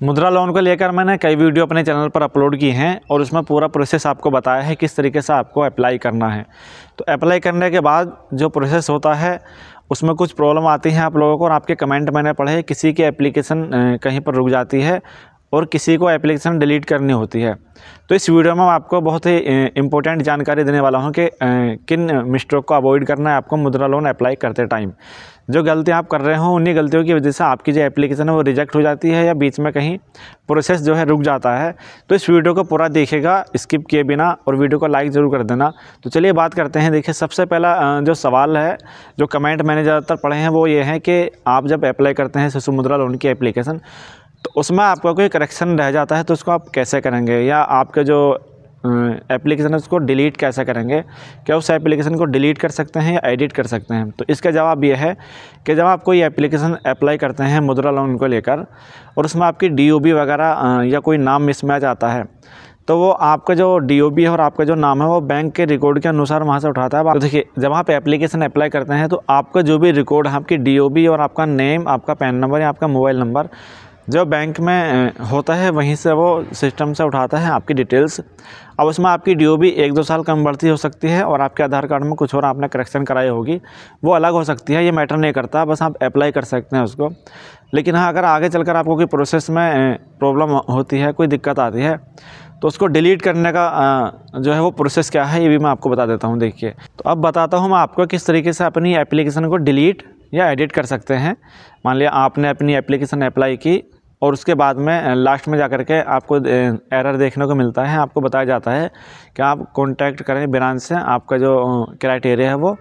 मुद्रा लोन को लेकर मैंने कई वीडियो अपने चैनल पर अपलोड की हैं और उसमें पूरा प्रोसेस आपको बताया है किस तरीके से आपको अप्लाई करना है। तो अप्लाई करने के बाद जो प्रोसेस होता है उसमें कुछ प्रॉब्लम आती है आप लोगों को, और आपके कमेंट मैंने पढ़े, किसी की एप्लीकेशन कहीं पर रुक जाती है और किसी को एप्लीकेशन डिलीट करनी होती है। तो इस वीडियो में मैं आपको बहुत ही इम्पोर्टेंट जानकारी देने वाला हूं कि किन मिस्टेक को अवॉइड करना है आपको मुद्रा लोन अप्लाई करते टाइम। जो गलतियां आप कर रहे हो उन्हीं गलतियों की वजह से आपकी जो एप्लीकेशन है वो रिजेक्ट हो जाती है या बीच में कहीं प्रोसेस जो है रुक जाता है। तो इस वीडियो को पूरा देखिएगा स्किप किए बिना, और वीडियो को लाइक ज़रूर कर देना। तो चलिए बात करते हैं। देखिए, सबसे पहला जो सवाल है, जो कमेंट मैंने ज़्यादातर पढ़े हैं वो ये है कि आप जब अप्लाई करते हैं शिशु मुद्रा लोन की एप्लीकेशन, तो उसमें आपका कोई करेक्शन रह जाता है तो उसको आप कैसे करेंगे, या आपके जो एप्लीकेशन है उसको डिलीट कैसे करेंगे। क्या उस एप्लीकेशन को डिलीट कर सकते हैं या एडिट कर सकते हैं? तो इसका जवाब ये है कि जब आप कोई एप्लीकेशन अप्लाई करते हैं मुद्रा लोन को लेकर और उसमें आपकी DOB वगैरह या कोई नाम मिसमैच आता है, तो वो आपका जो DOB है और आपका जो नाम है वो बैंक के रिकॉर्ड के अनुसार वहाँ से उठाता है। तो देखिए, जब आप एप्लीकेशन अप्लाई करते हैं तो आपका जो भी रिकॉर्ड है, आपकी DOB और आपका नेम, आपका पैन नंबर या आपका मोबाइल नंबर जो बैंक में होता है वहीं से वो सिस्टम से उठाता है आपकी डिटेल्स। अब उसमें आपकी DOB 1-2 साल कम बढ़ती हो सकती है और आपके आधार कार्ड में कुछ और आपने करेक्शन कराई होगी, वो अलग हो सकती है। ये मैटर नहीं करता, बस आप अप्लाई कर सकते हैं उसको। लेकिन हाँ, अगर आगे चलकर आपको कोई प्रोसेस में प्रॉब्लम होती है, कोई दिक्कत आती है, तो उसको डिलीट करने का जो है वो प्रोसेस क्या है, ये भी मैं आपको बता देता हूँ। देखिए, तो अब बताता हूँ मैं आपको किस तरीके से अपनी एप्लीकेशन को डिलीट या एडिट कर सकते हैं। मान लिया आपने अपनी एप्लीकेशन अप्लाई की और उसके बाद में लास्ट में जाकर के आपको एरर देखने को मिलता है। आपको बताया जाता है कि आप कॉन्टैक्ट करें ब्रांच से, आपका जो क्राइटेरिया है वो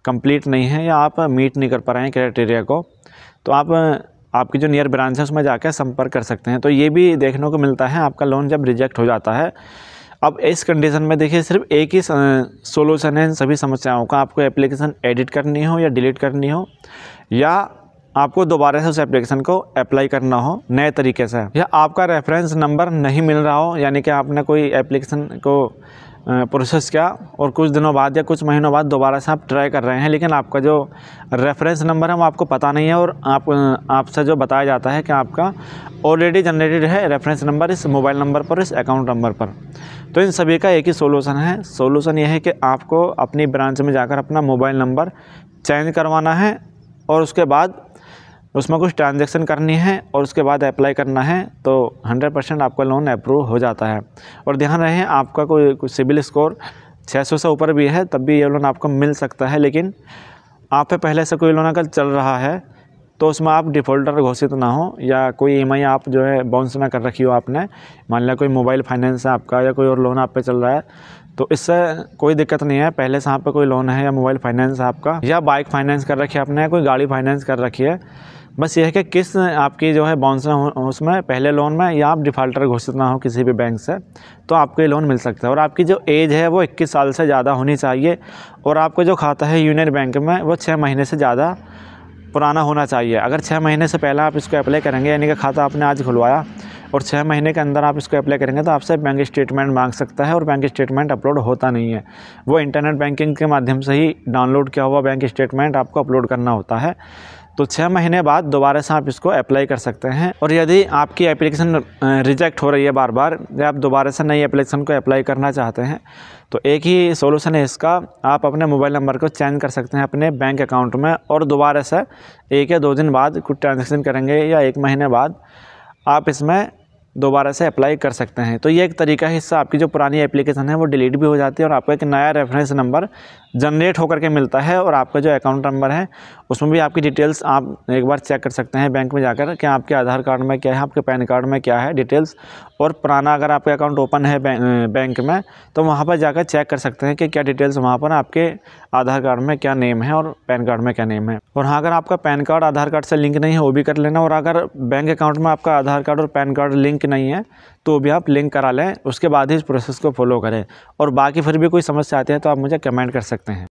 कंप्लीट नहीं है या आप मीट नहीं कर पा रहे हैं क्राइटेरिया को, तो आप आपकी जो नियर ब्रांच है उसमें जाकर संपर्क कर सकते हैं। तो ये भी देखने को मिलता है आपका लोन जब रिजेक्ट हो जाता है। अब इस कंडीशन में देखिए, सिर्फ एक ही सोल्यूशन है इन सभी समस्याओं का। आपको एप्लीकेशन एडिट करनी हो या डिलीट करनी हो, या आपको दोबारा से उस एप्लीकेशन को अप्लाई करना हो नए तरीके से, या आपका रेफरेंस नंबर नहीं मिल रहा हो, यानी कि आपने कोई एप्लीकेशन को प्रोसेस किया और कुछ दिनों बाद या कुछ महीनों बाद दोबारा से आप ट्राई कर रहे हैं, लेकिन आपका जो रेफरेंस नंबर है वो आपको पता नहीं है, और आपसे जो बताया जाता है कि आपका ऑलरेडी जनरेटेड है रेफरेंस नंबर इस मोबाइल नंबर पर, इस अकाउंट नंबर पर। तो इन सभी का एक ही सोल्यूशन है। सोल्यूशन ये है कि आपको अपनी ब्रांच में जाकर अपना मोबाइल नंबर चेंज करवाना है और उसके बाद उसमें कुछ ट्रांजैक्शन करनी है और उसके बाद अप्लाई करना है, तो 100% आपका लोन अप्रूव हो जाता है। और ध्यान रहे, आपका कोई सिबिल स्कोर 600 से ऊपर भी है तब भी ये लोन आपको मिल सकता है। लेकिन आप पे पहले से कोई लोन अगर चल रहा है तो उसमें आप डिफ़ॉल्टर घोषित ना हो, या कोई EMI आप जो है बाउंस ना कर रखी हो आपने। मान लिया कोई मोबाइल फाइनेंस है आपका या कोई और लोन आप पे चल रहा है, तो इससे कोई दिक्कत नहीं है। पहले से आप पे कोई लोन है या मोबाइल फाइनेंस है आपका, या बाइक फाइनेंस कर रखी है आपने, कोई गाड़ी फाइनेंस कर रखी है, बस ये है कि किस आपकी जो है बाउंस ना हो उसमें पहले लोन में, या आप डिफ़ॉल्टर घोषित ना हो किसी भी बैंक से, तो आपको ये लोन मिल सकता है। और आपकी जो एज है वो 21 साल से ज़्यादा होनी चाहिए, और आपका जो खाता है यूनियन बैंक में वो 6 महीने से ज़्यादा पुराना होना चाहिए। अगर 6 महीने से पहले आप इसको अप्लाई करेंगे, यानी कि खाता आपने आज खुलवाया और 6 महीने के अंदर आप इसको अप्लाई करेंगे, तो आपसे बैंक स्टेटमेंट मांग सकता है, और बैंक स्टेटमेंट अपलोड होता नहीं है। वो इंटरनेट बैंकिंग के माध्यम से ही डाउनलोड किया हुआ बैंक स्टेटमेंट आपको अपलोड करना होता है। तो 6 महीने बाद दोबारा से आप इसको अप्लाई कर सकते हैं। और यदि आपकी एप्लीकेशन रिजेक्ट हो रही है बार बार, या आप दोबारा से नई एप्लीकेशन को अप्लाई करना चाहते हैं, तो एक ही सॉल्यूशन है इसका। आप अपने मोबाइल नंबर को चेंज कर सकते हैं अपने बैंक अकाउंट में, और दोबारा से 1 या 2 दिन बाद कुछ ट्रांजेक्शन करेंगे या 1 महीने बाद आप इसमें दोबारा से अप्लाई कर सकते हैं। तो ये एक तरीका है, इससे आपकी जो पुरानी एप्लीकेशन है वो डिलीट भी हो जाती है और आपको एक नया रेफरेंस नंबर जनरेट होकर के मिलता है, और आपका जो अकाउंट नंबर है उसमें भी आपकी डिटेल्स आप एक बार चेक कर सकते हैं बैंक में जाकर कि आपके आधार कार्ड में क्या है, आपके पैन कार्ड में क्या है डिटेल्स। और पुराना अगर आपका अकाउंट ओपन है बैंक में, तो वहाँ पर जाकर चेक कर सकते हैं कि क्या डिटेल्स वहाँ पर आपके आधार कार्ड में क्या नेम है और पैन कार्ड में क्या नेम है। और हाँ, अगर आपका पैन कार्ड आधार कार्ड से लिंक नहीं है वो भी कर लेना, और अगर बैंक अकाउंट में आपका आधार कार्ड और पैन कार्ड लिंक नहीं है तो भी आप लिंक करा लें, उसके बाद ही इस प्रोसेस को फॉलो करें। और बाकी फिर भी कोई समस्या आती है तो आप मुझे कमेंट कर सकते हैं।